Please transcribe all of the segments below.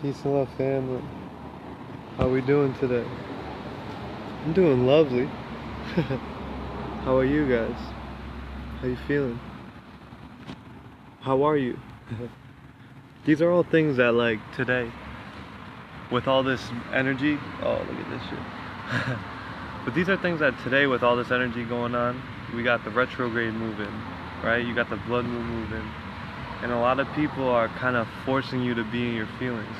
Peace and love, family. How we doing today? I'm doing lovely. How are you guys? How you feeling? How are you? These are all things that, like, today, with all this energy, oh, look at this shit. But these are things that today, with all this energy going on, we got the retrograde moving, right? You got the blood moon moving. And a lot of people are kind of forcing you to be in your feelings.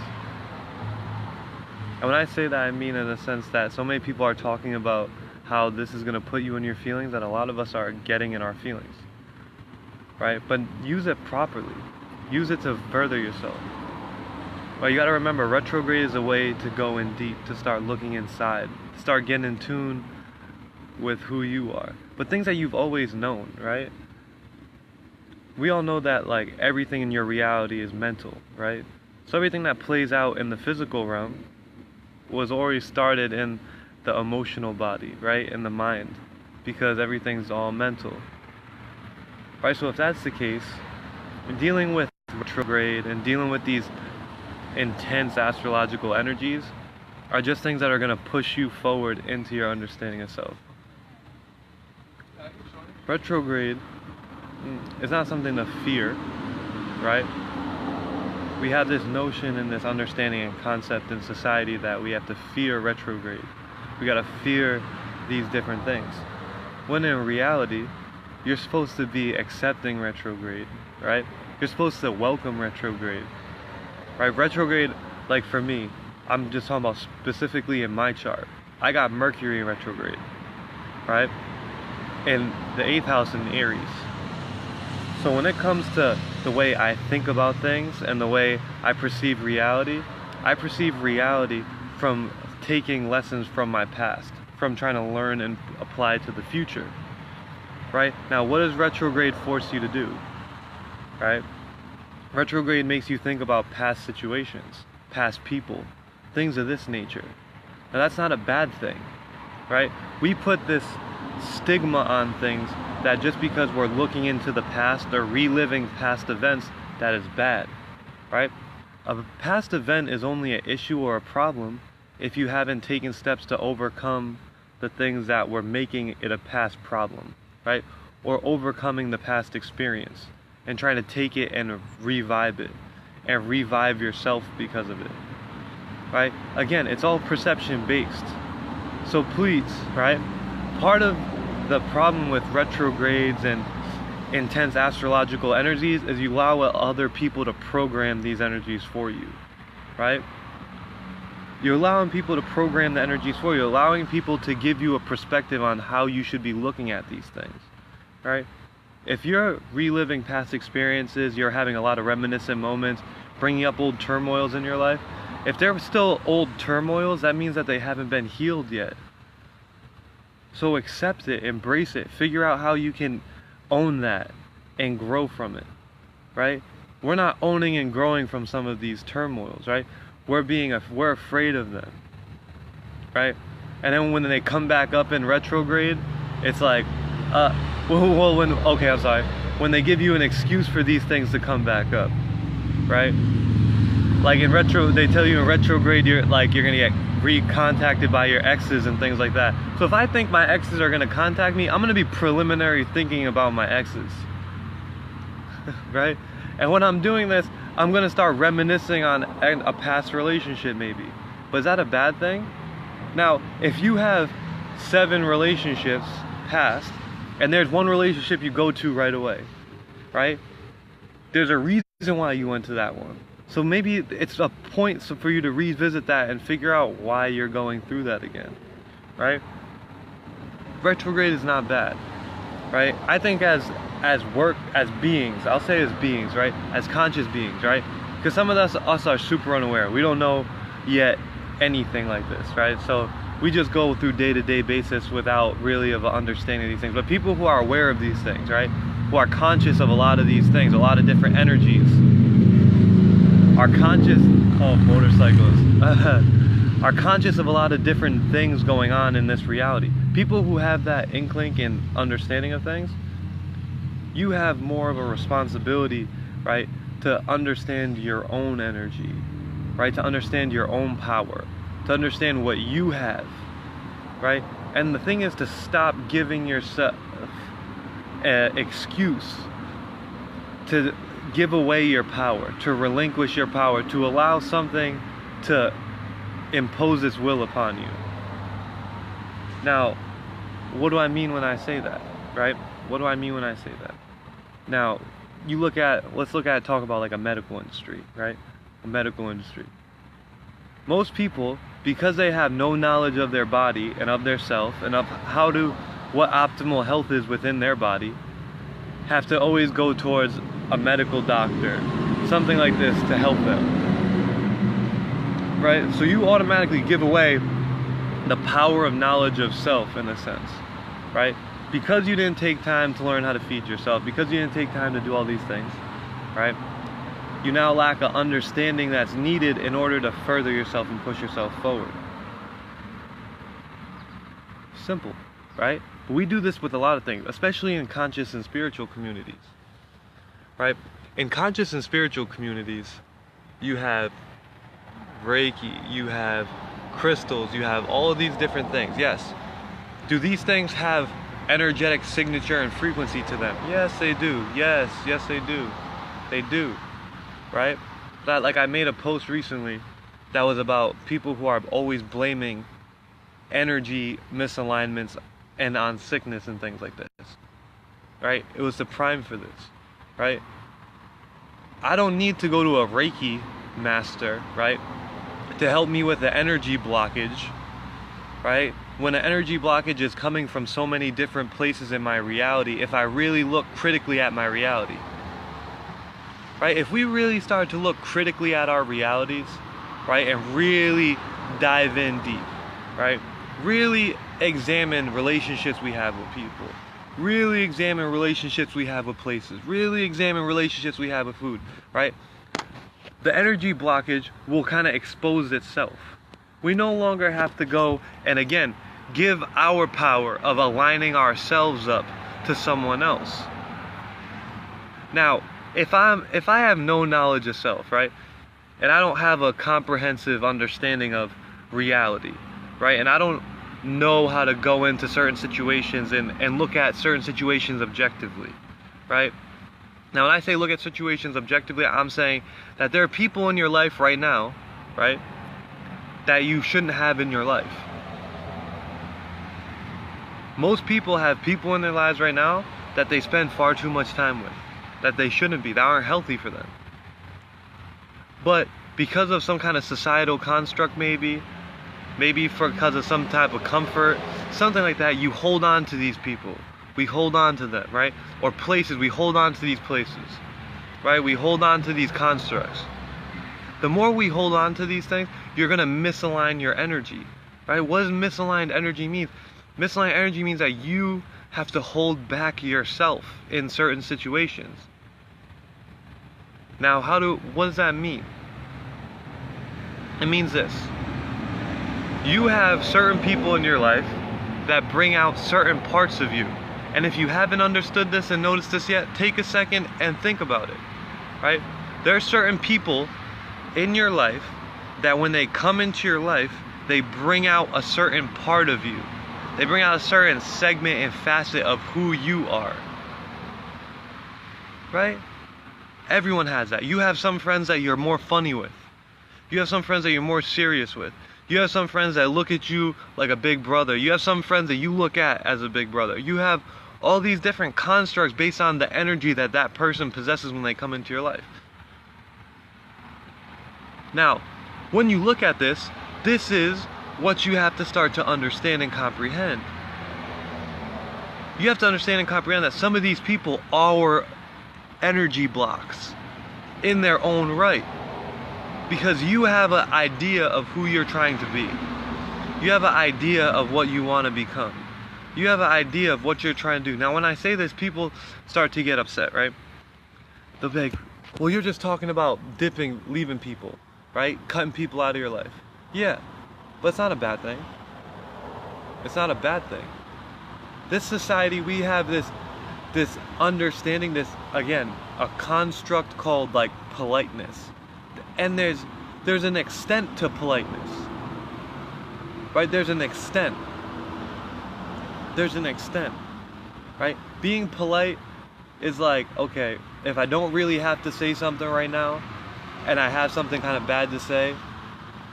And when I say that, I mean in the sense that so many people are talking about how this is going to put you in your feelings that a lot of us are getting in our feelings, right? But use it properly. Use it to further yourself. But you got to remember, retrograde is a way to go in deep, to start looking inside, to start getting in tune with who you are. But things that you've always known, right? We all know that, like, everything in your reality is mental, right? So everything that plays out in the physical realm was already started in the emotional body, right? In the mind, because everything's all mental, right? So if that's the case, dealing with retrograde and dealing with these intense astrological energies are just things that are going to push you forward into your understanding of self. Retrograde is not something to fear, right? We have this notion and this understanding and concept in society that we have to fear retrograde. We gotta fear these different things. When in reality, you're supposed to be accepting retrograde, right? You're supposed to welcome retrograde, right? Retrograde, like for me, I'm just talking about specifically in my chart. I got Mercury in retrograde, right? In the 8th house in Aries. So when it comes to the way I think about things and the way I perceive reality from taking lessons from my past, from trying to learn and apply to the future, right? Now, what does retrograde force you to do, right? Retrograde makes you think about past situations, past people, things of this nature. Now, that's not a bad thing, right? We put this stigma on things that just because we're looking into the past or reliving past events, that is bad, right? A past event is only an issue or a problem if you haven't taken steps to overcome the things that were making it a past problem, right? Or overcoming the past experience and trying to take it and revive it and revive yourself because of it, right? Again, it's all perception based. So please, right? Part of the problem with retrogrades and intense astrological energies is you allow other people to program these energies for you, right? You're allowing people to program the energies for you, allowing people to give you a perspective on how you should be looking at these things, right? If you're reliving past experiences, you're having a lot of reminiscent moments, bringing up old turmoils in your life, if they're still old turmoils, that means that they haven't been healed yet. So accept it, embrace it, figure out how you can own that and grow from it, right? We're not owning and growing from some of these turmoils, right? We're afraid of them, right? And then when they come back up in retrograde, it's like, when they give you an excuse for these things to come back up, right? Like they tell you in retrograde, you're gonna get recontacted by your exes and things like that. So if I think my exes are gonna contact me, I'm gonna be preliminary thinking about my exes, right? And when I'm doing this, I'm gonna start reminiscing on a past relationship maybe. But is that a bad thing? Now, if you have 7 relationships past, and there's one relationship you go to right away, right? There's a reason why you went to that one. So maybe it's a point for you to revisit that and figure out why you're going through that again, right? Retrograde is not bad, right? I think as beings, I'll say as beings, right? As conscious beings, right? Because some of us are super unaware. We don't know yet anything like this, right? So we just go through day-to-day basis without really of an understanding of these things. But people who are aware of these things, right? Who are conscious of a lot of these things, a lot of different energies, are conscious of motorcycles, are conscious of a lot of different things going on in this reality. People who have that inkling and understanding of things, you have more of a responsibility, right, to understand your own energy, right? To understand your own power, to understand what you have, right? And the thing is to stop giving yourself an excuse to give away your power, to relinquish your power, to allow something to impose its will upon you. Now, what do I mean when I say that, right? What do I mean when I say that? Now, let's talk about like a medical industry, right? A medical industry. Most people, because they have no knowledge of their body and of their self and of what optimal health is within their body, have to always go towards a medical doctor, something like this, to help them, right? So you automatically give away the power of knowledge of self, in a sense, right? Because you didn't take time to learn how to feed yourself, because you didn't take time to do all these things, right? You now lack an understanding that's needed in order to further yourself and push yourself forward. Simple, right? But we do this with a lot of things, especially in conscious and spiritual communities, right? In conscious and spiritual communities, you have Reiki, you have crystals, you have all of these different things. Yes. Do these things have energetic signature and frequency to them? Yes, they do. Yes, they do. They do, right? Like I made a post recently that was about people who are always blaming energy misalignments and on sickness and things like this, right? It was the prime for this, right? I don't need to go to a Reiki master, right, to help me with the energy blockage, right? When an energy blockage is coming from so many different places in my reality, if I really look critically at my reality, right? If we really start to look critically at our realities, right, and really dive in deep, right? Really examine relationships we have with people. Really examine relationships we have with places. Really examine relationships we have with food, right? The energy blockage will kind of expose itself. We no longer have to go and again give our power of aligning ourselves up to someone else. Now, if I have no knowledge of self, right, and I don't have a comprehensive understanding of reality, right, and I don't know how to go into certain situations and look at certain situations objectively, right? Now, when I say look at situations objectively, I'm saying that there are people in your life right now, right, that you shouldn't have in your life. Most people have people in their lives right now that they spend far too much time with, that they shouldn't be, that aren't healthy for them. But because of some kind of societal construct, maybe because of some type of comfort, something like that, you hold on to these people. We hold on to them, right? Or places, we hold on to these places, right? We hold on to these constructs. The more we hold on to these things, you're gonna misalign your energy, right? What does misaligned energy mean? Misaligned energy means that you have to hold back yourself in certain situations. Now, what does that mean? It means this. You have certain people in your life that bring out certain parts of you. And if you haven't understood this and noticed this yet, take a second and think about it, right? There are certain people in your life that when they come into your life, they bring out a certain part of you. They bring out a certain segment and facet of who you are, right? Everyone has that. You have some friends that you're more funny with. You have some friends that you're more serious with. You have some friends that look at you like a big brother. You have some friends that you look at as a big brother. You have all these different constructs based on the energy that that person possesses when they come into your life. Now, when you look at this, this is what you have to start to understand and comprehend. You have to understand and comprehend that some of these people are energy blocks in their own right. Because you have an idea of who you're trying to be. You have an idea of what you want to become. You have an idea of what you're trying to do. Now, when I say this, people start to get upset, right? They'll be like, well, you're just talking about leaving people, right? Cutting people out of your life. Yeah, but it's not a bad thing. It's not a bad thing. This society, we have this understanding, this, again, a construct called like politeness. And there's there's an extent to politeness, right? There's an extent, right? Being polite is like, okay, if I don't really have to say something right now, and I have something kind of bad to say,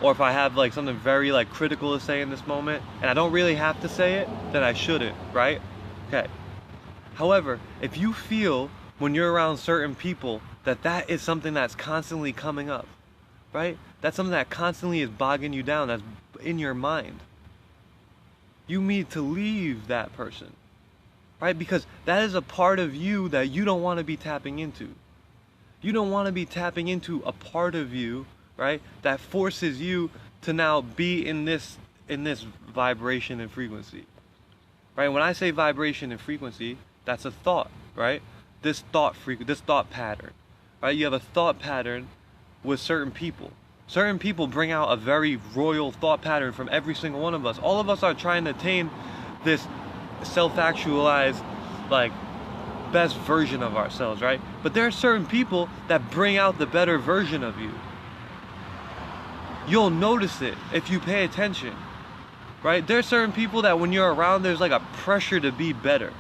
or if I have like something very like critical to say in this moment, and I don't really have to say it, then I shouldn't, right? Okay. However, if you feel when you're around certain people that is something that's constantly coming up, right? That's something that constantly is bogging you down, that's in your mind. You need to leave that person, right? Because that is a part of you that you don't want to be tapping into. You don't want to be tapping into a part of you, right, that forces you to now be in this vibration and frequency, right? When I say vibration and frequency, that's a thought, right? This thought pattern, right? You have a thought pattern with certain people. Certain people bring out a very royal thought pattern from every single one of us. All of us are trying to attain this self-actualized, like, best version of ourselves, right? But there are certain people that bring out the better version of you. You'll notice it if you pay attention, right? There are certain people that when you're around, there's like a pressure to be better,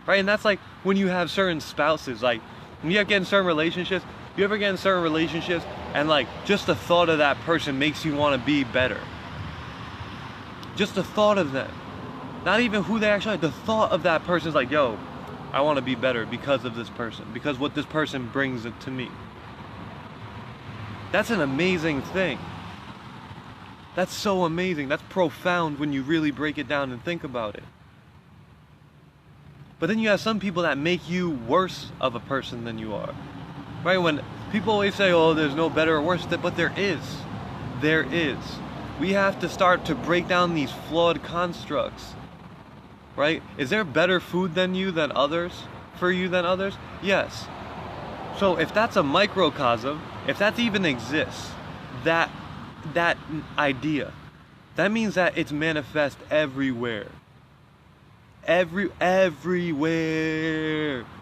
right? And that's like when you have certain spouses, like when you get in certain relationships, you ever get in certain relationships and like just the thought of that person makes you want to be better. Just the thought of them. Not even who they actually are. The thought of that person is like, yo, I want to be better because of this person. Because what this person brings it to me. That's an amazing thing. That's so amazing. That's profound when you really break it down and think about it. But then you have some people that make you worse of a person than you are. Right? When people always say, oh, there's no better or worse, but there is. There is. We have to start to break down these flawed constructs. Right? Is there better food than you than others? For you than others? Yes. So if that's a microcosm, if that even exists, that idea, that means that it's manifest everywhere. Everywhere.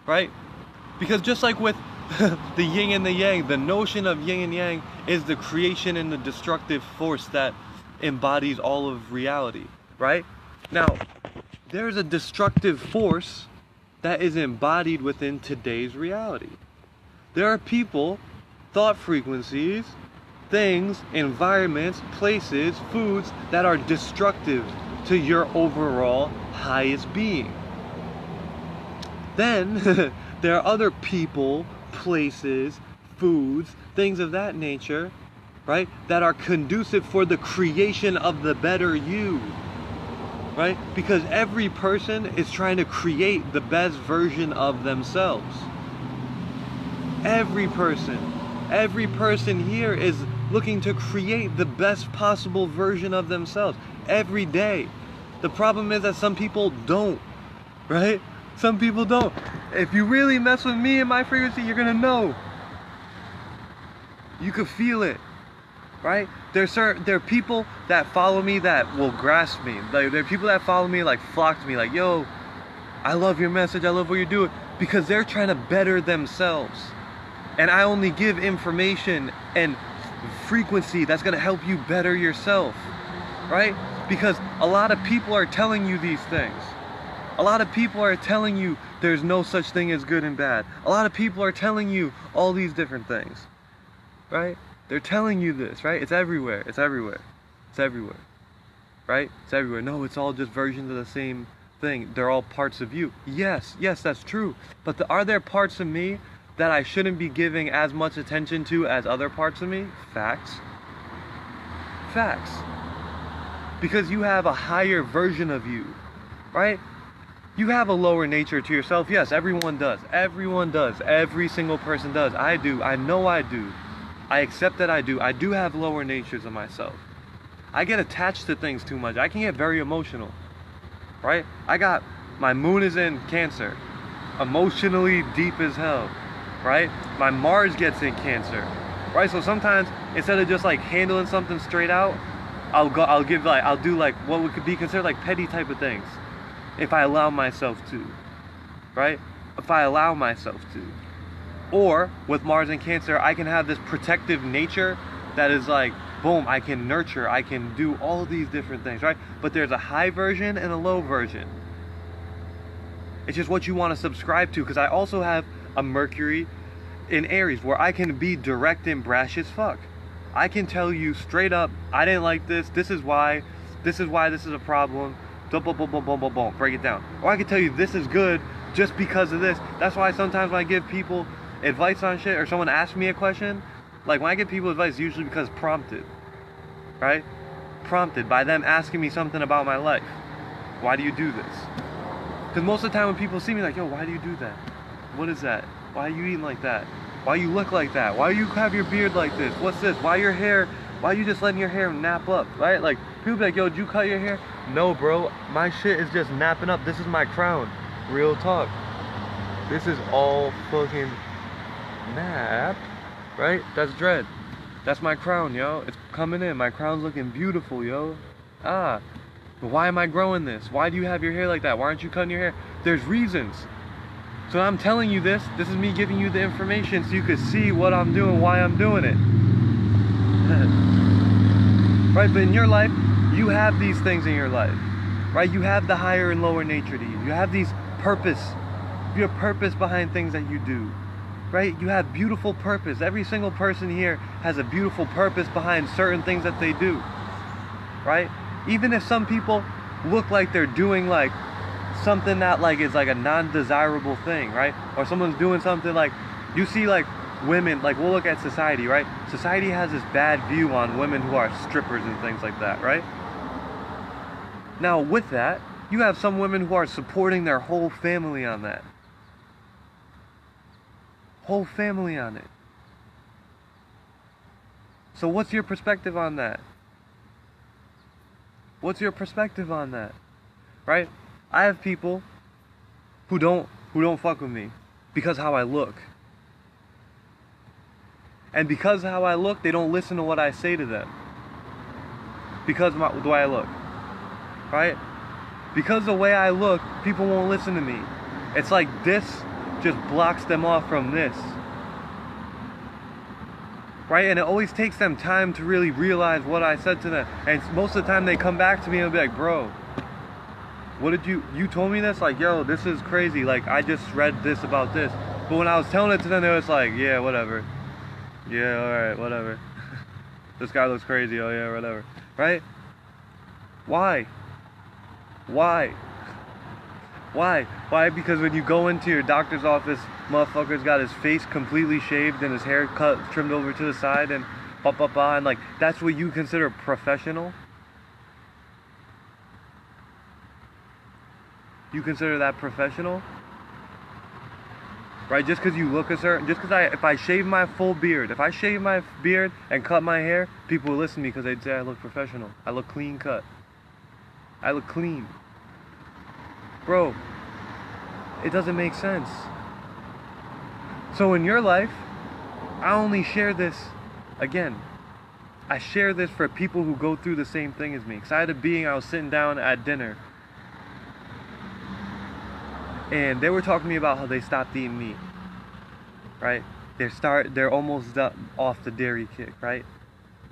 Right? Because just like with the yin and the yang, the notion of yin and yang is the creation and the destructive force that embodies all of reality, right? Now, there's a destructive force that is embodied within today's reality. There are people, thought frequencies, things, environments, places, foods that are destructive to your overall highest being. Then there are other people, places, foods, things of that nature, right, that are conducive for the creation of the better you, right? Because every person is trying to create the best version of themselves. Every person here is looking to create the best possible version of themselves every day. The problem is that some people don't, right? Some people don't. If you really mess with me and my frequency, you're gonna know. You could feel it, right? There are people that follow me that will grasp me. Like, there are people that follow me, like, flock to me, like, yo, I love your message, I love what you're doing, because they're trying to better themselves. And I only give information and frequency that's gonna help you better yourself, right? Because a lot of people are telling you these things. A lot of people are telling you there's no such thing as good and bad. A lot of people are telling you all these different things, right? They're telling you this, right? It's everywhere. It's everywhere. It's everywhere, right? It's everywhere. No, it's all just versions of the same thing. They're all parts of you. Yes, that's true. But are there parts of me that I shouldn't be giving as much attention to as other parts of me? Facts. Facts. Because you have a higher version of you, right? You have a lower nature to yourself. Yes, everyone does. Everyone does. Every single person does. I do. I know I do. I accept that I do. I do have lower natures of myself. I get attached to things too much. I can get very emotional, right? My moon is in Cancer. Emotionally deep as hell, right? My Mars gets in Cancer, right? So sometimes instead of just like handling something straight out, I'll do like what would be considered like petty type of things. If I allow myself to, right? If I allow myself to. Or with Mars and Cancer, I can have this protective nature that is like, boom, I can nurture, I can do all these different things, right? But there's a high version and a low version. It's just what you want to subscribe to, because I also have a Mercury in Aries where I can be direct and brash as fuck. I can tell you straight up, I didn't like this, this is why this is a problem, boom, boom, boom, boom, boom, boom, boom, break it down. Or I can tell you this is good just because of this. That's why sometimes when I give people advice on shit, or someone asks me a question, like when I give people advice, usually because prompted, right? Prompted by them asking me something about my life. Why do you do this? Because most of the time when people see me, like, yo, why do you do that? What is that? Why are you eating like that? Why you look like that? Why you have your beard like this? What's this? Why your hair? Why you just letting your hair nap up, right? Like, people be like, yo, did you cut your hair? No, bro, my shit is just napping up. This is my crown. Real talk. This is all fucking nap, right? That's dread. That's my crown, yo. It's coming in. My crown's looking beautiful, yo. But why am I growing this? Why do you have your hair like that? Why aren't you cutting your hair? There's reasons. So I'm telling you this is me giving you the information so you could see what I'm doing, why I'm doing it. Right, but in your life, you have these things in your life. Right, you have the higher and lower nature to you. You have these purpose. You have purpose behind things that you do. Right, you have beautiful purpose. Every single person here has a beautiful purpose behind certain things that they do. Right, even if some people look like they're doing like something that like is like a non-desirable thing, right? Or someone's doing something like, you see like women, like we'll look at society, right? Society has this bad view on women who are strippers and things like that, right? Now with that, you have some women who are supporting their whole family on that. Whole family on it. So what's your perspective on that? What's your perspective on that? Right? I have people who don't fuck with me because how I look. And because of how I look, they don't listen to what I say to them. Because of the way I look. Right? Because the way I look, people won't listen to me. It's like this just blocks them off from this. Right? And it always takes them time to really realize what I said to them. And most of the time they come back to me and they'll be like, bro, what did you told me this? Like, yo, this is crazy. Like, I just read this about this. But when I was telling it to them, they was like, yeah, whatever. Yeah, alright, whatever. This guy looks crazy. Oh, yeah, whatever. Right? Why? Why? Why? Why? Because when you go into your doctor's office, motherfucker's got his face completely shaved and his hair cut, trimmed over to the side and and like, that's what you consider professional? You consider that professional? Right? Just because you look a certain, just because if I shave my full beard, if I shave my beard and cut my hair, people will listen to me because they'd say I look professional. I look clean cut. I look clean. Bro, it doesn't make sense. So in your life, I only share this, again, I share this for people who go through the same thing as me. Because I was sitting down at dinner, and they were talking to me about how they stopped eating meat, right? They're almost off the dairy kick, right?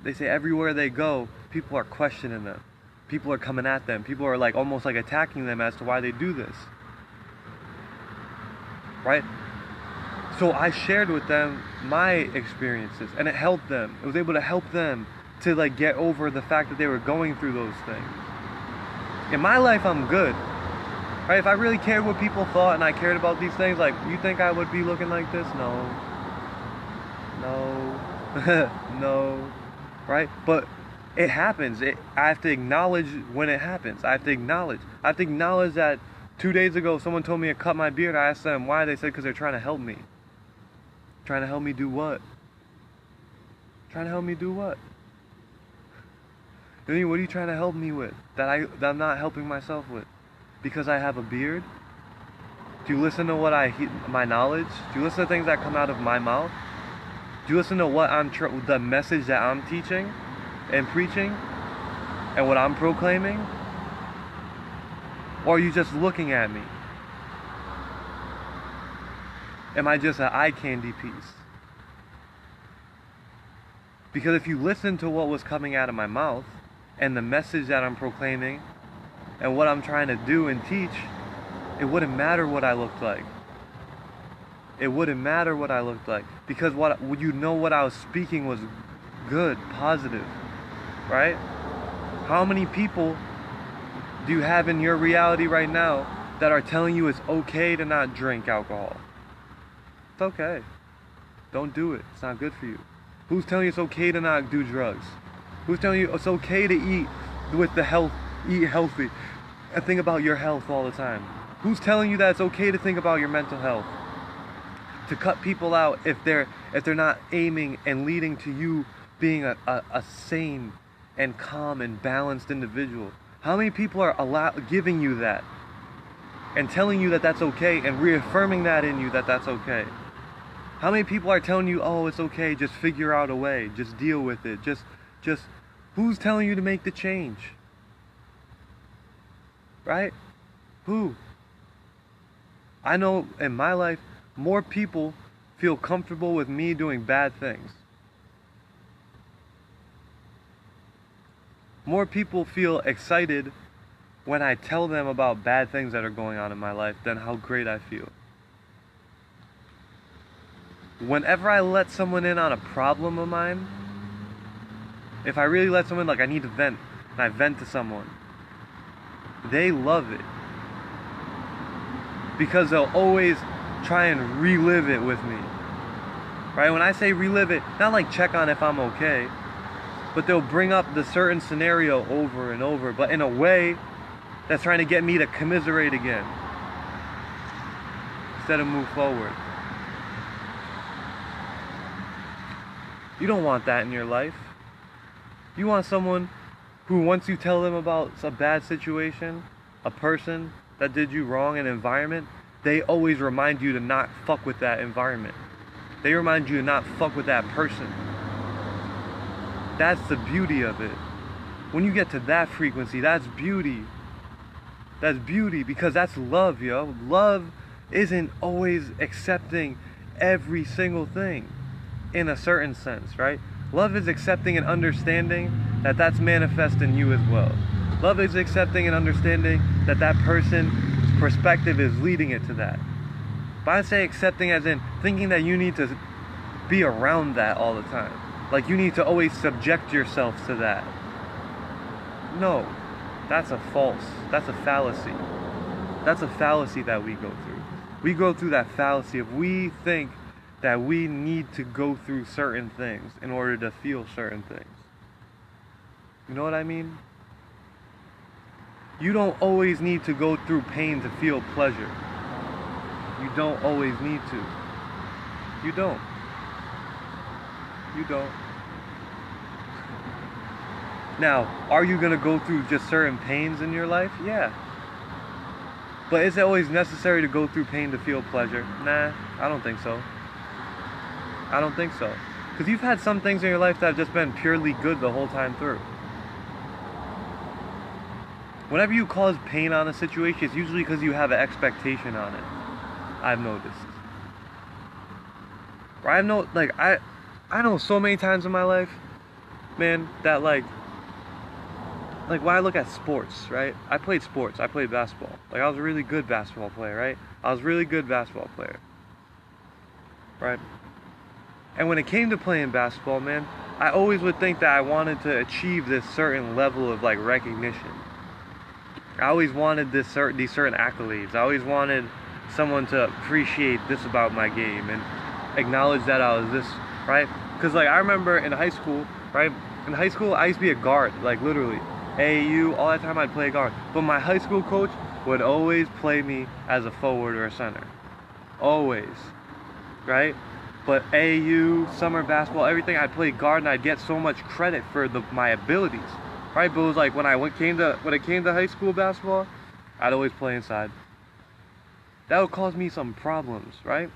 They say everywhere they go, people are questioning them. People are coming at them. People are like almost like attacking them as to why they do this, right? So I shared with them my experiences, and it helped them. It was able to help them to like get over the fact that they were going through those things. In my life, I'm good. Right? If I really cared what people thought and I cared about these things, like, you think I would be looking like this? No. No. No. Right? But it happens. I have to acknowledge when it happens. I have to acknowledge that 2 days ago someone told me to cut my beard. I asked them why. They said because they're trying to help me. Trying to help me do what? Trying to help me do what? What are you trying to help me with that I'm not helping myself with? Because I have a beard? Do you listen to what my knowledge? Do you listen to things that come out of my mouth? Do you listen to what the message that I'm teaching and preaching and what I'm proclaiming? Or are you just looking at me? Am I just an eye candy piece? Because if you listen to what was coming out of my mouth and the message that I'm proclaiming and what I'm trying to do and teach, it wouldn't matter what I looked like. It wouldn't matter what I looked like, because what I was speaking was good, positive, right? How many people do you have in your reality right now that are telling you it's okay to not drink alcohol? It's okay. Don't do it. It's not good for you. Who's telling you it's okay to not do drugs? Who's telling you it's okay to eat healthy and think about your health all the time? Who's telling you that it's okay to think about your mental health? To cut people out if they're not aiming and leading to you being a sane and calm and balanced individual. How many people are giving you that and telling you that that's okay and reaffirming that in you that that's okay? How many people are telling you, oh, it's okay, just figure out a way, just deal with it, just who's telling you to make the change? Right? Who? I know in my life, more people feel comfortable with me doing bad things. More people feel excited when I tell them about bad things that are going on in my life than how great I feel. Whenever I let someone in on a problem of mine, if I really let someone, like I need to vent, and I vent to someone, they love it. Because they'll always try and relive it with me. Right? When I say relive it, not like check on if I'm okay, but they'll bring up the certain scenario over and over, but in a way that's trying to get me to commiserate again instead of move forward. You don't want that in your life. You want someone who, once you tell them about a bad situation, a person that did you wrong, an environment, they always remind you to not fuck with that environment. They remind you to not fuck with that person. That's the beauty of it. When you get to that frequency, that's beauty. That's beauty, because that's love, yo. Love isn't always accepting every single thing in a certain sense, right? Love is accepting and understanding that that's manifest in you as well. Love is accepting and understanding that that person's perspective is leading it to that. But I say accepting as in thinking that you need to be around that all the time. Like you need to always subject yourself to that. No, that's a fallacy. That's a fallacy that we go through. We go through that fallacy if we think that we need to go through certain things in order to feel certain things. You know what I mean? You don't always need to go through pain to feel pleasure. You don't always need to. You don't. You don't. Now, are you going to go through just certain pains in your life? Yeah. But is it always necessary to go through pain to feel pleasure? Nah, I don't think so. I don't think so. Because you've had some things in your life that have just been purely good the whole time through. Whenever you cause pain on a situation, it's usually because you have an expectation on it. I've noticed. Or I know so many times in my life, man, that like when I look at sports, right? I played sports. I played basketball. Like I was a really good basketball player, right? I was a really good basketball player. Right? And when it came to playing basketball, man, I always would think that I wanted to achieve this certain level of like recognition. I always wanted these certain accolades. I always wanted someone to appreciate this about my game and acknowledge that I was this, right? Because like I remember in high school, right? In high school, I used to be a guard, like literally. AAU, all that time I'd play guard. But my high school coach would always play me as a forward or a center. Always, right? But AAU, summer basketball, everything, I'd play guard and I'd get so much credit for my abilities. Right, but it was like when it came to high school basketball, I'd always play inside. That would cause me some problems, right?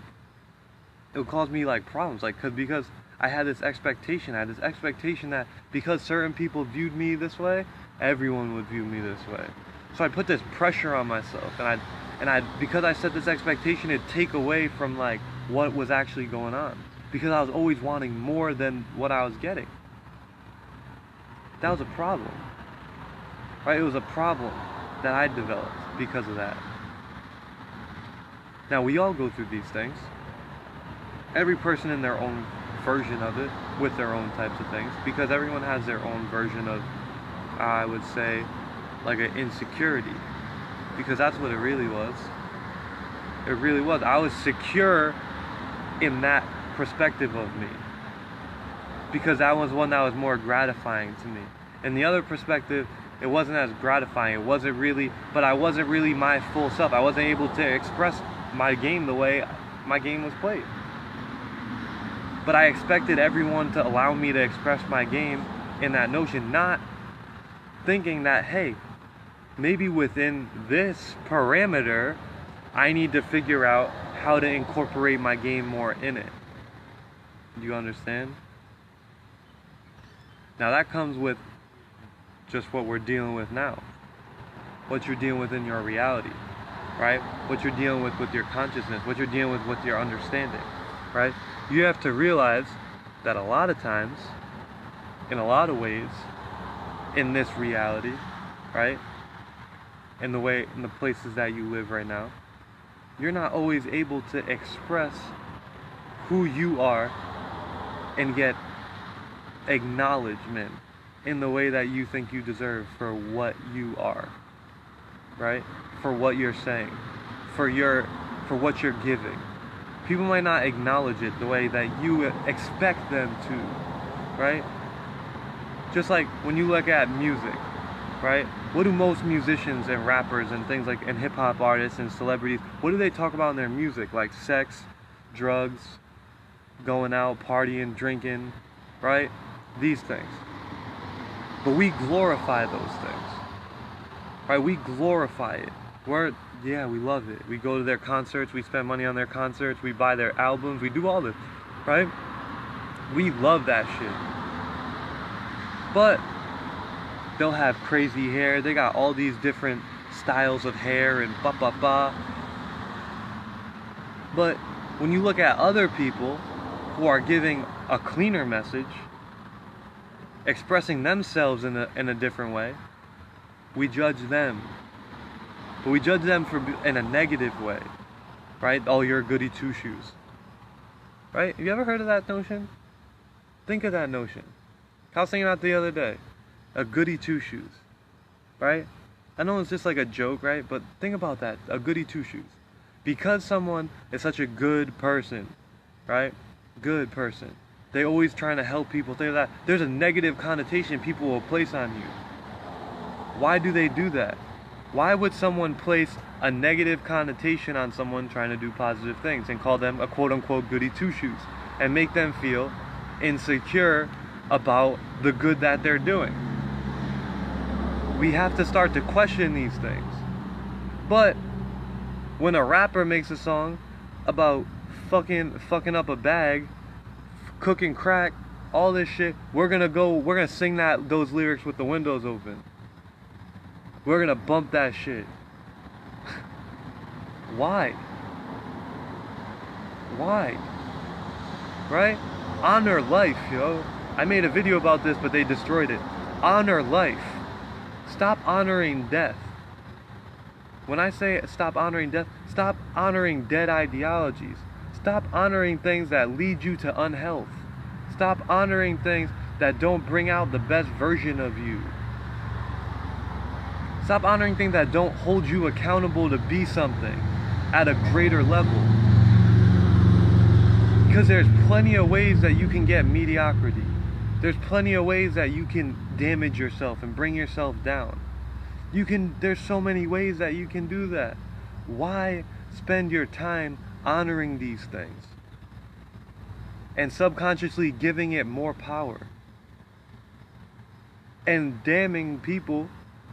It would cause me like problems, like because I had this expectation. I had this expectation that because certain people viewed me this way, everyone would view me this way. So I put this pressure on myself, and because I set this expectation, it'd take away from like what was actually going on, because I was always wanting more than what I was getting. That was a problem, right? It was a problem that I developed because of that. Now, we all go through these things. Every person in their own version of it, with their own types of things, because everyone has their own version of, I would say, like an insecurity, because that's what it really was. It really was. I was secure in that perspective of me, because that was one that was more gratifying to me. And the other perspective, it wasn't as gratifying. It wasn't really, but I wasn't really my full self. I wasn't able to express my game the way my game was played. But I expected everyone to allow me to express my game in that notion, not thinking that, hey, maybe within this parameter, I need to figure out how to incorporate my game more in it. Do you understand? Now that comes with just what we're dealing with now. What you're dealing with in your reality, right? What you're dealing with your consciousness, what you're dealing with your understanding, right? You have to realize that a lot of times, in a lot of ways, in this reality, right? In the places that you live right now, you're not always able to express who you are and get acknowledgement in the way that you think you deserve for what you are, right? For what you're saying, for what you're giving. People might not acknowledge it the way that you expect them to, right? Just like when you look at music, right? What do most musicians and rappers and things like, and hip-hop artists and celebrities, what do they talk about in their music? Like sex, drugs, going out, partying, drinking, right? These things. But we glorify those things, right? We glorify it. Yeah, we love it. We go to their concerts, we spend money on their concerts, we buy their albums, we do all this, right? We love that shit. But they'll have crazy hair, they got all these different styles of hair and ba. But when you look at other people who are giving a cleaner message, expressing themselves in a different way, we judge them. But we judge them in a negative way, right? Oh, you're a goody two-shoes, right? Have you ever heard of that notion? Think of that notion. I was thinking about it the other day. A goody two-shoes, right? I know it's just like a joke, right? But think about that, a goody two-shoes. Because someone is such a good person, right? Good person. They always trying to help people, things like that. There's a negative connotation people will place on you. Why do they do that? Why would someone place a negative connotation on someone trying to do positive things and call them a quote-unquote goody two-shoes and make them feel insecure about the good that they're doing? We have to start to question these things. But when a rapper makes a song about fucking up a bag, cooking crack, all this shit, we're gonna sing those lyrics with the windows open. We're gonna bump that shit. Why? Why? Right? Honor life, yo. I made a video about this, but they destroyed it. Honor life. Stop honoring death. When I say stop honoring death, stop honoring dead ideologies. Stop honoring things that lead you to unhealth. Stop honoring things that don't bring out the best version of you. Stop honoring things that don't hold you accountable to be something at a greater level. Because there's plenty of ways that you can get mediocrity. There's plenty of ways that you can damage yourself and bring yourself down. There's so many ways that you can do that. Why spend your time honoring these things and subconsciously giving it more power and damning people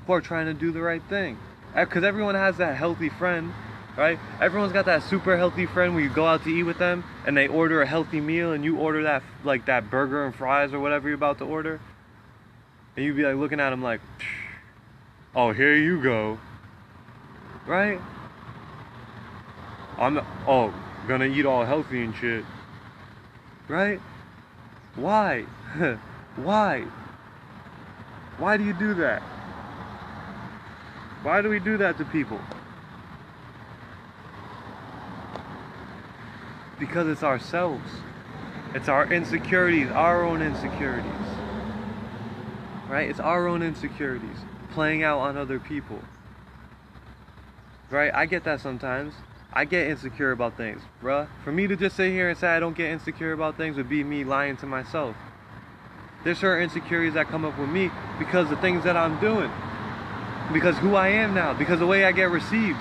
who are trying to do the right thing? Because everyone has that healthy friend, right? Everyone's got that super healthy friend where you go out to eat with them and they order a healthy meal and you order that burger and fries or whatever you're about to order, and you be like looking at them like, oh, here you go, right? Gonna eat all healthy and shit, right? Why? Why? Why do you do that? Why do we do that to people? Because it's ourselves. It's our insecurities, our own insecurities. Right? It's our own insecurities playing out on other people. Right? I get that sometimes. I get insecure about things, bruh. For me to just sit here and say I don't get insecure about things would be me lying to myself. There's certain insecurities that come up with me because of the things that I'm doing. Because who I am now. Because the way I get received.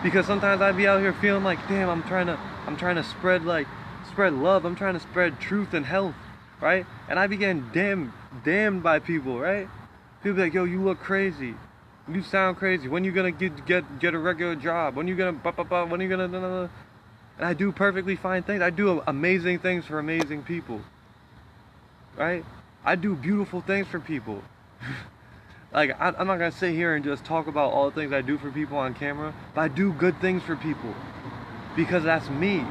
Because sometimes I'd be out here feeling like, damn, I'm trying to spread love. I'm trying to spread truth and health, right? And I be getting damned by people, right? People be like, yo, you look crazy. You sound crazy. When you gonna get a regular job? When you gonna when you gonna And I do perfectly fine things. I do amazing things for amazing people. Right? I do beautiful things for people. Like, I'm not gonna sit here and just talk about all the things I do for people on camera, but I do good things for people. Because that's me.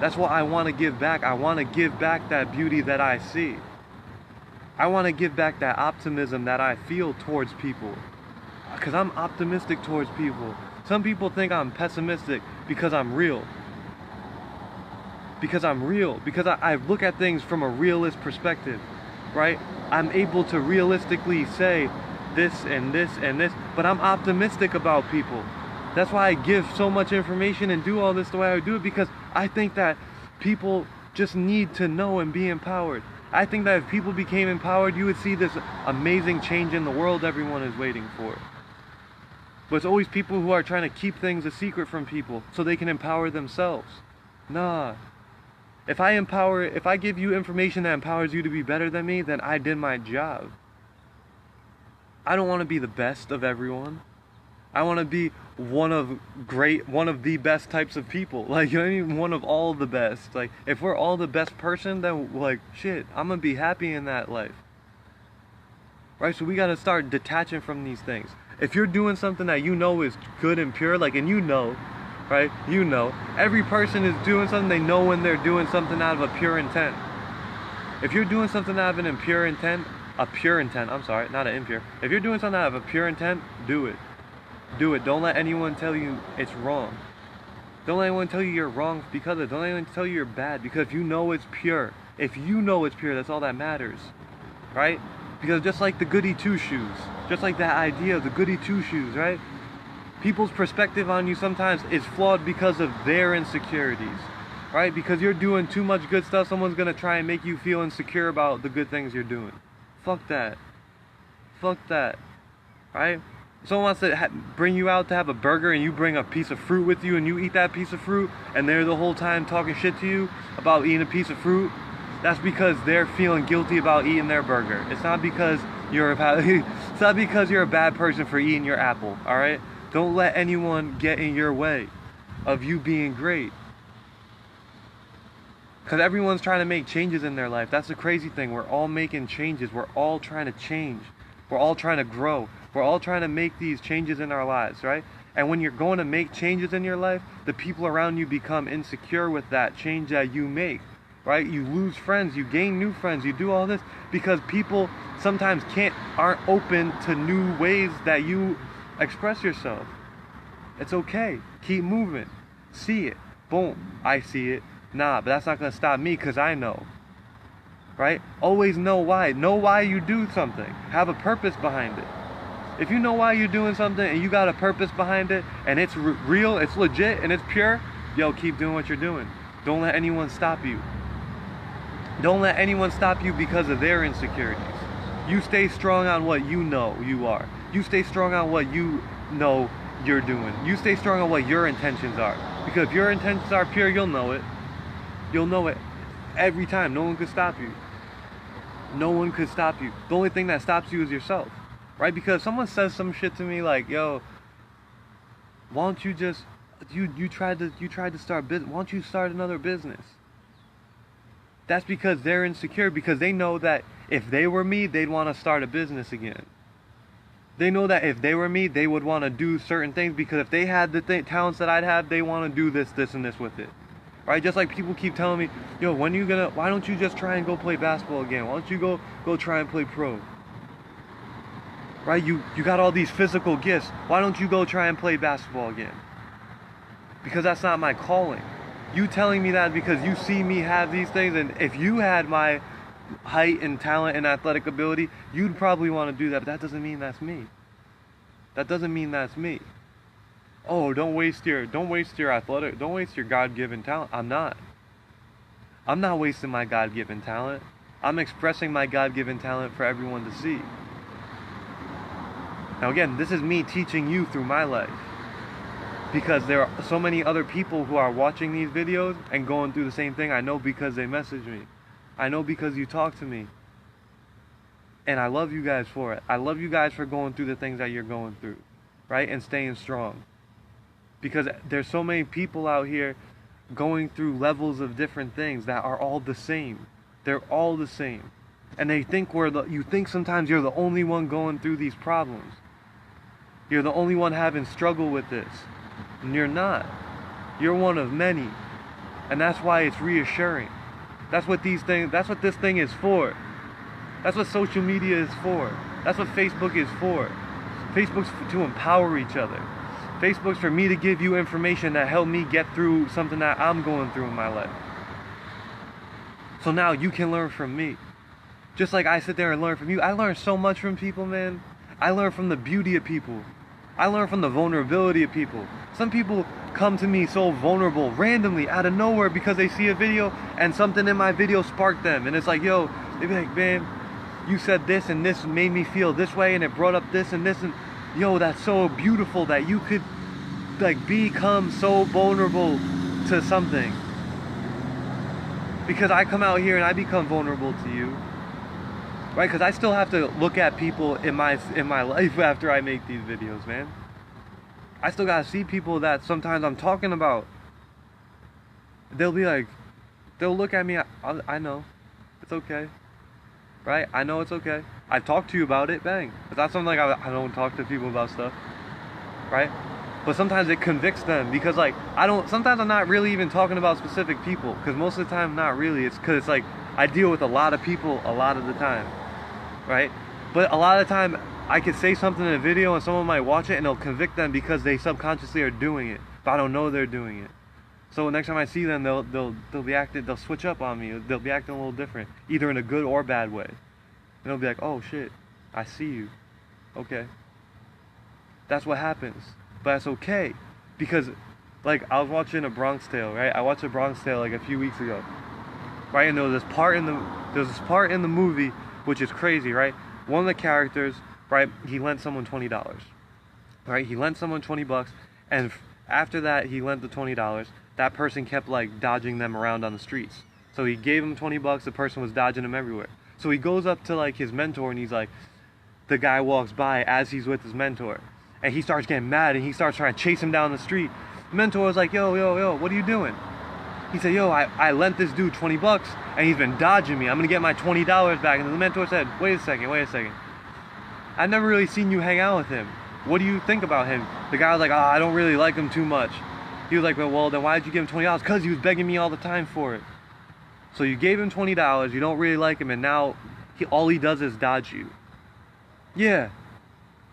That's what I want to give back. I want to give back that beauty that I see. I want to give back that optimism that I feel towards people. Because I'm optimistic towards people. Some people think I'm pessimistic because I'm real. Because I'm real. Because I look at things from a realist perspective. Right? I'm able to realistically say this and this and this. But I'm optimistic about people. That's why I give so much information and do all this the way I do it. Because I think that people just need to know and be empowered. I think that if people became empowered, you would see this amazing change in the world everyone is waiting for. But it's always people who are trying to keep things a secret from people so they can empower themselves. Nah. If I give you information that empowers you to be better than me, then I did my job. I don't want to be the best of everyone. I want to be one of the best types of people. Like, you know what I mean? One of all the best. Like, if we're all the best person, then, like, shit, I'm going to be happy in that life. Right? So we got to start detaching from these things. If you're doing something that you know is good and pure, like, and you know, right? You know. Every person is doing something, they know when they're doing something out of a pure intent. If you're doing something out of an impure intent, not an impure. If you're doing something out of a pure intent, do it. Do it. Don't let anyone tell you it's wrong. Don't let anyone tell you you're wrong because of it. Don't let anyone tell you you're bad, because if you know it's pure, that's all that matters. Right? Because just like the goody two shoes, just like that idea of the goody two shoes, right? People's perspective on you sometimes is flawed because of their insecurities. Right? Because you're doing too much good stuff, someone's gonna try and make you feel insecure about the good things you're doing. Fuck that. Fuck that. Right? Someone wants to bring you out to have a burger and you bring a piece of fruit with you and you eat that piece of fruit and they're the whole time talking shit to you about eating a piece of fruit. That's because they're feeling guilty about eating their burger. It's not because you're a bad person for eating your apple, alright? Don't let anyone get in your way of you being great. Because everyone's trying to make changes in their life. That's the crazy thing. We're all making changes. We're all trying to change. We're all trying to grow. We're all trying to make these changes in our lives, right? And when you're going to make changes in your life, the people around you become insecure with that change that you make, right? You lose friends, you gain new friends, you do all this because people sometimes aren't open to new ways that you express yourself. It's okay. Keep moving. See it. Boom. I see it. Nah, but that's not going to stop me because I know. Right? Always know why. Know why you do something. Have a purpose behind it. If you know why you're doing something and you got a purpose behind it and it's real, it's legit, and it's pure, yo, keep doing what you're doing. Don't let anyone stop you. Don't let anyone stop you because of their insecurities. You stay strong on what you know you are. You stay strong on what you know you're doing. You stay strong on what your intentions are. Because if your intentions are pure, you'll know it. You'll know it every time. No one could stop you. No one could stop you. The only thing that stops you is yourself. Right? Because someone says some shit to me like, yo, why don't you just, you tried to start business, why don't you start another business? That's because they're insecure, because they know that if they were me, they'd want to start a business again. They know that if they were me, they would want to do certain things, because if they had the talents that I'd have, they want to do this, this, and this with it. Right? Just like people keep telling me, yo, why don't you just try and go play basketball again? Why don't you go try and play pro? right? You got all these physical gifts. Why don't you go try and play basketball again? Because that's not my calling. You telling me that because you see me have these things, and if you had my height and talent and athletic ability, you'd probably want to do that, but that doesn't mean that's me. That doesn't mean that's me. Oh, don't waste your athletic, don't waste your God-given talent. I'm not wasting my God-given talent. I'm expressing my God-given talent for everyone to see. Now again, this is me teaching you through my life, because there are so many other people who are watching these videos and going through the same thing. I know because they message me. I know because you talk to me. And I love you guys for it. I love you guys for going through the things that you're going through, right? And staying strong. Because there's so many people out here going through levels of different things that are all the same. They're all the same. And they think you think sometimes you're the only one going through these problems. You're the only one having struggle with this. And you're not. You're one of many. And that's why it's reassuring. That's what this thing is for. That's what social media is for. That's what Facebook is for. Facebook's to empower each other. Facebook's for me to give you information that help me get through something that I'm going through in my life. So now you can learn from me. Just like I sit there and learn from you. I learn so much from people, man. I learn from the beauty of people. I learn from the vulnerability of people. Some people come to me so vulnerable, randomly, out of nowhere, because they see a video and something in my video sparked them. And it's like, yo, they be like, man, you said this and this made me feel this way, and it brought up this and this, and yo, that's so beautiful that you could like become so vulnerable to something. Because I come out here and I become vulnerable to you, right? Because I still have to look at people in my life after I make these videos, man. I still gotta see people that sometimes I'm talking about. They'll be like, they'll look at me, I know, it's okay, right? I know it's okay. I've talked to you about it, bang. But that's something like I don't talk to people about stuff, right? But sometimes it convicts them, because like sometimes I'm not really even talking about specific people, because most of the time not really. It's because it's like I deal with a lot of people a lot of the time, right? But a lot of the time I could say something in a video and someone might watch it and it'll convict them because they subconsciously are doing it, but I don't know they're doing it. So next time I see them, they'll switch up on me. They'll be acting a little different, either in a good or bad way. And they'll be like, oh shit, I see you. Okay. That's what happens. But that's okay. Because, like, I was watching a Bronx Tale, right? I watched a Bronx Tale like a few weeks ago. Right? And there was this part in the movie which is crazy, right? One of the characters, right, he lent someone $20. Right? He lent someone $20, and after that he lent the $20, that person kept like dodging them around on the streets. So he gave him $20, the person was dodging him everywhere. So he goes up to like his mentor and he's like, the guy walks by as he's with his mentor, and he starts getting mad and he starts trying to chase him down the street. The mentor was like, yo, what are you doing? He said, yo, I lent this dude $20 and he's been dodging me. I'm gonna get my $20 back. And the mentor said, wait a second. I've never really seen you hang out with him. What do you think about him? The guy was like, I don't really like him too much. He was like, well, then why did you give him $20? Because he was begging me all the time for it. So you gave him $20, you don't really like him, and now all he does is dodge you. Yeah.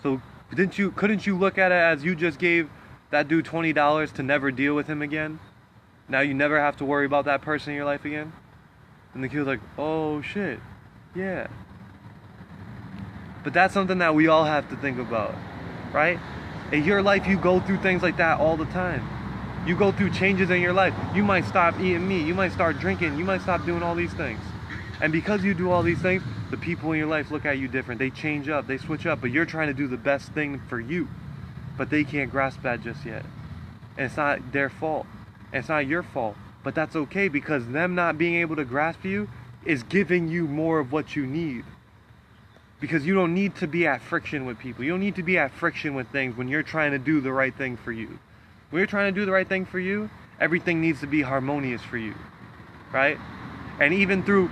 So couldn't you look at it as you just gave that dude $20 to never deal with him again? Now you never have to worry about that person in your life again? And the kid was like, oh shit, yeah. But that's something that we all have to think about, right? In your life, you go through things like that all the time. You go through changes in your life. You might stop eating meat. You might start drinking. You might stop doing all these things. And because you do all these things, the people in your life look at you different. They change up. They switch up. But you're trying to do the best thing for you. But they can't grasp that just yet. And it's not their fault. And it's not your fault. But that's okay, because them not being able to grasp you is giving you more of what you need. Because you don't need to be at friction with people. You don't need to be at friction with things when you're trying to do the right thing for you. When you're trying to do the right thing for you, everything needs to be harmonious for you, right? And even through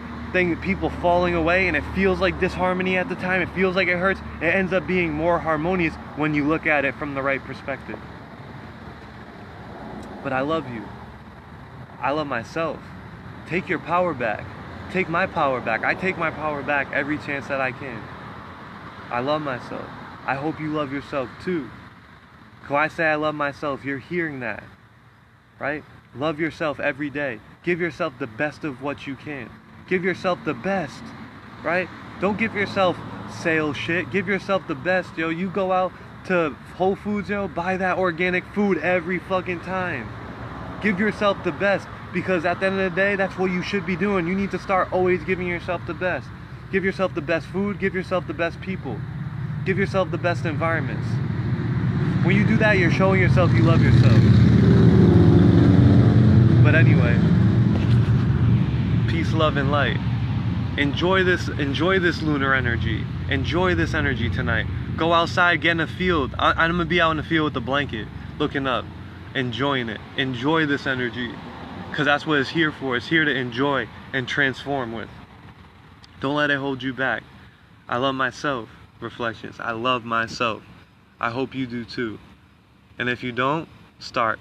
people falling away and it feels like disharmony at the time, it feels like it hurts, it ends up being more harmonious when you look at it from the right perspective. But I love you. I love myself. Take your power back. Take my power back. I take my power back every chance that I can. I love myself. I hope you love yourself too. When I say I love myself, you're hearing that, right? Love yourself every day. Give yourself the best of what you can. Give yourself the best, right? Don't give yourself sale shit. Give yourself the best, yo. You go out to Whole Foods, yo, buy that organic food every fucking time. Give yourself the best, because at the end of the day, that's what you should be doing. You need to start always giving yourself the best. Give yourself the best food. Give yourself the best people. Give yourself the best environments. When you do that, you're showing yourself you love yourself. But anyway, peace, love, and light. Enjoy this lunar energy. Enjoy this energy tonight. Go outside, get in the field. I'm gonna be out in the field with the blanket, looking up, enjoying it. Enjoy this energy, because that's what it's here for. It's here to enjoy and transform with. Don't let it hold you back. I love myself. Reflections. I love myself. I hope you do too. And if you don't, start.